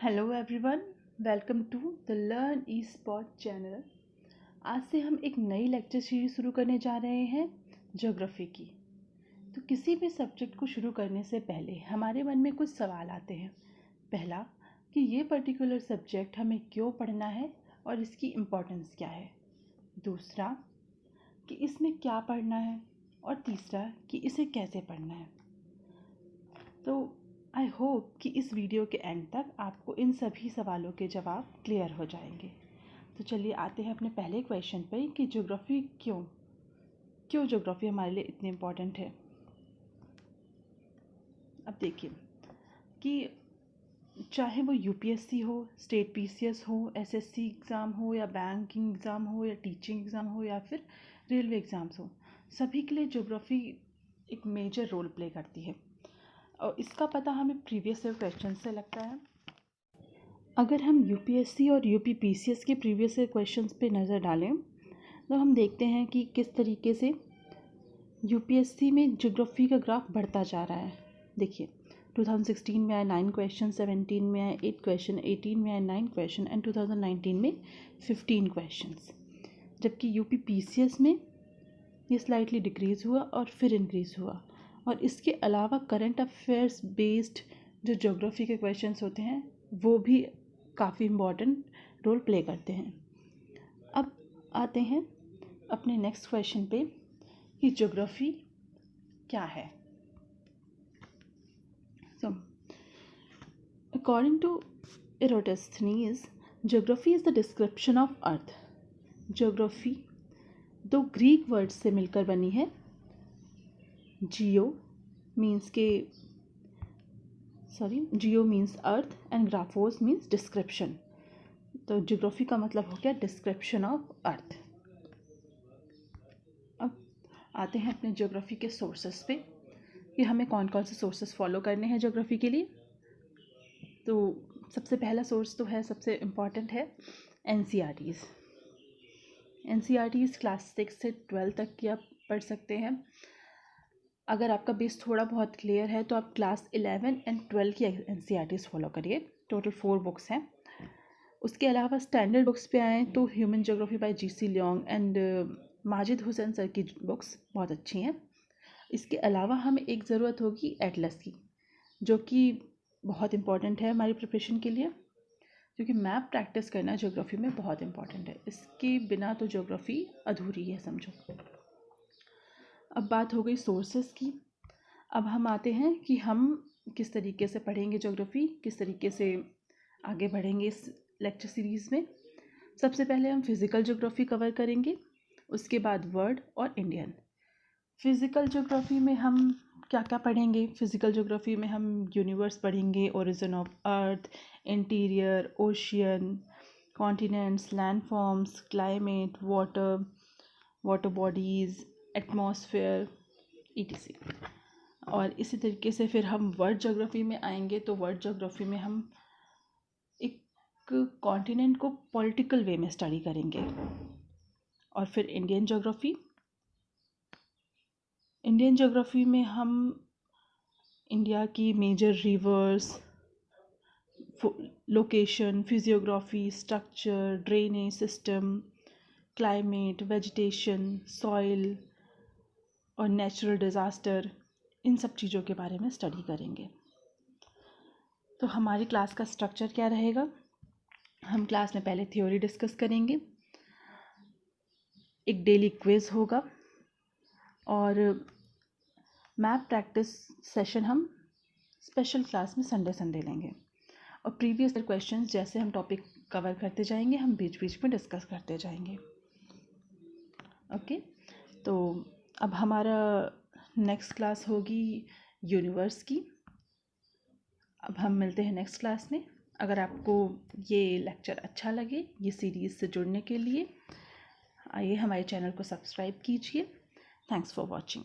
Hello everyone, welcome to the learn e spot channel. आज से हम एक नई लेक्चर सीरीज शुरू करने जा रहे हैं ज्योग्राफी की। तो किसी भी सब्जेक्ट को शुरू करने से पहले हमारे मन में कुछ सवाल आते हैं। पहला कि ये पर्टिकुलर सब्जेक्ट हमें क्यों पढ़ना है और इसकी इम्पोर्टेंस क्या है। दूसरा कि इसमें क्या पढ़ना है और तीसरा कि इसे कैसे पढ़ना है। तो आई होप कि इस वीडियो के एंड तक आपको इन सभी सवालों के जवाब क्लियर हो जाएंगे। तो चलिए आते हैं अपने पहले क्वेश्चन पर कि ज्योग्राफी क्यों ज्योग्राफी हमारे लिए इतनी इम्पोर्टेंट है। अब देखिए कि चाहे वो यूपीएससी हो, स्टेट पीसीएस हो, एसएससी एग्ज़ाम हो या बैंकिंग एग्ज़ाम हो या टीचिंग एग्ज़ाम हो या फिर रेलवे एग्ज़ाम्स हो, सभी के लिए ज्योग्राफी एक मेजर रोल प्ले करती है। और इसका पता हमें प्रीवियस ईयर क्वेश्चन से लगता है। अगर हम यूपीएससी और यूपी पीसीएस के प्रीवियस ईयर क्वेश्चंस पे नज़र डालें तो हम देखते हैं कि किस तरीके से यूपीएससी में ज्योग्राफी का ग्राफ बढ़ता जा रहा है। देखिए 2016 में आए 9 क्वेश्चन, 17 में आए 8 क्वेश्चन, 18 में आए 9 क्वेश्चन एंड 2019 में 15 क्वेश्चंस। जबकि यूपी पीसीएस में ये स्लाइटली डिक्रीज़ हुआ और फिर इंक्रीज़ हुआ। और इसके अलावा करंट अफेयर्स बेस्ड जो ज्योग्राफी के क्वेश्चंस होते हैं वो भी काफ़ी इम्पॉर्टेंट रोल प्ले करते हैं। अब आते हैं अपने नेक्स्ट क्वेश्चन पे कि ज्योग्राफी क्या है। So according to Eratosthenes, geography is the description of earth. Geography दो ग्रीक वर्ड्स से मिलकर बनी है। Geo means earth and graphos means description. तो ज्योग्राफी का मतलब हो गया डिस्क्रिप्शन ऑफ अर्थ। अब आते हैं अपने ज्योग्राफी के सोर्सेस पे कि हमें कौन कौन से सोर्सेस फॉलो करने हैं ज्योग्राफी के लिए। तो सबसे पहला सोर्स तो है, सबसे इम्पॉर्टेंट है एनसीईआरटीज़। एनसीईआरटीज़ क्लास 6 से 12 तक की आप पढ़ सकते हैं। अगर आपका बेस थोड़ा बहुत क्लियर है तो आप क्लास 11 एंड 12 की एनसीईआरटीज़ फॉलो करिए। टोटल 4 बुक्स हैं। उसके अलावा स्टैंडर्ड बुक्स पे आएँ तो human geography bye GC Leong and Majid Hussain sir की बुक्स बहुत अच्छी हैं। इसके अलावा हमें एक ज़रूरत होगी एटलस की, जो कि बहुत इम्पॉर्टेंट है हमारी प्रिपरेशन के लिए, क्योंकि मैप प्रैक्टिस करना ज्योग्राफी में बहुत इम्पॉर्टेंट है। इसके बिना तो ज्योग्राफी अधूरी है समझो। अब बात हो गई सोर्सेस की। अब हम आते हैं कि हम किस तरीके से पढ़ेंगे ज्योग्राफी, किस तरीके से आगे बढ़ेंगे इस लेक्चर सीरीज़ में। सबसे पहले हम फिज़िकल ज्योग्राफी कवर करेंगे, उसके बाद वर्ल्ड और इंडियन। फिज़िकल ज्योग्राफी में हम क्या क्या पढ़ेंगे? फिज़िकल ज्योग्राफी में हम यूनिवर्स पढ़ेंगे, origin of earth, interior, ocean, continents, landforms, climate, water bodies, atmosphere etc। और इसी तरीके से फिर हम वर्ल्ड ज्योग्राफी में आएंगे तो वर्ल्ड ज्योग्राफी में हम एक कॉन्टिनेंट को पॉलिटिकल वे में स्टडी करेंगे। और फिर इंडियन ज्योग्राफी में हम इंडिया की major rivers, location, physiography, structure, drainage system, climate, vegetation, soil और नेचुरल डिज़ास्टर, इन सब चीज़ों के बारे में स्टडी करेंगे। तो हमारी क्लास का स्ट्रक्चर क्या रहेगा? हम क्लास में पहले थ्योरी डिस्कस करेंगे, एक डेली क्विज होगा और मैप प्रैक्टिस सेशन हम स्पेशल क्लास में संडे लेंगे। और प्रीवियस क्वेश्चंस जैसे हम टॉपिक कवर करते जाएंगे हम बीच बीच में डिस्कस करते जाएंगे। ओके, तो अब हमारा नेक्स्ट क्लास होगी यूनिवर्स की। अब हम मिलते हैं नेक्स्ट क्लास में। अगर आपको ये लेक्चर अच्छा लगे, ये सीरीज़ से जुड़ने के लिए आइए हमारे चैनल को सब्सक्राइब कीजिए। Thanks for watching.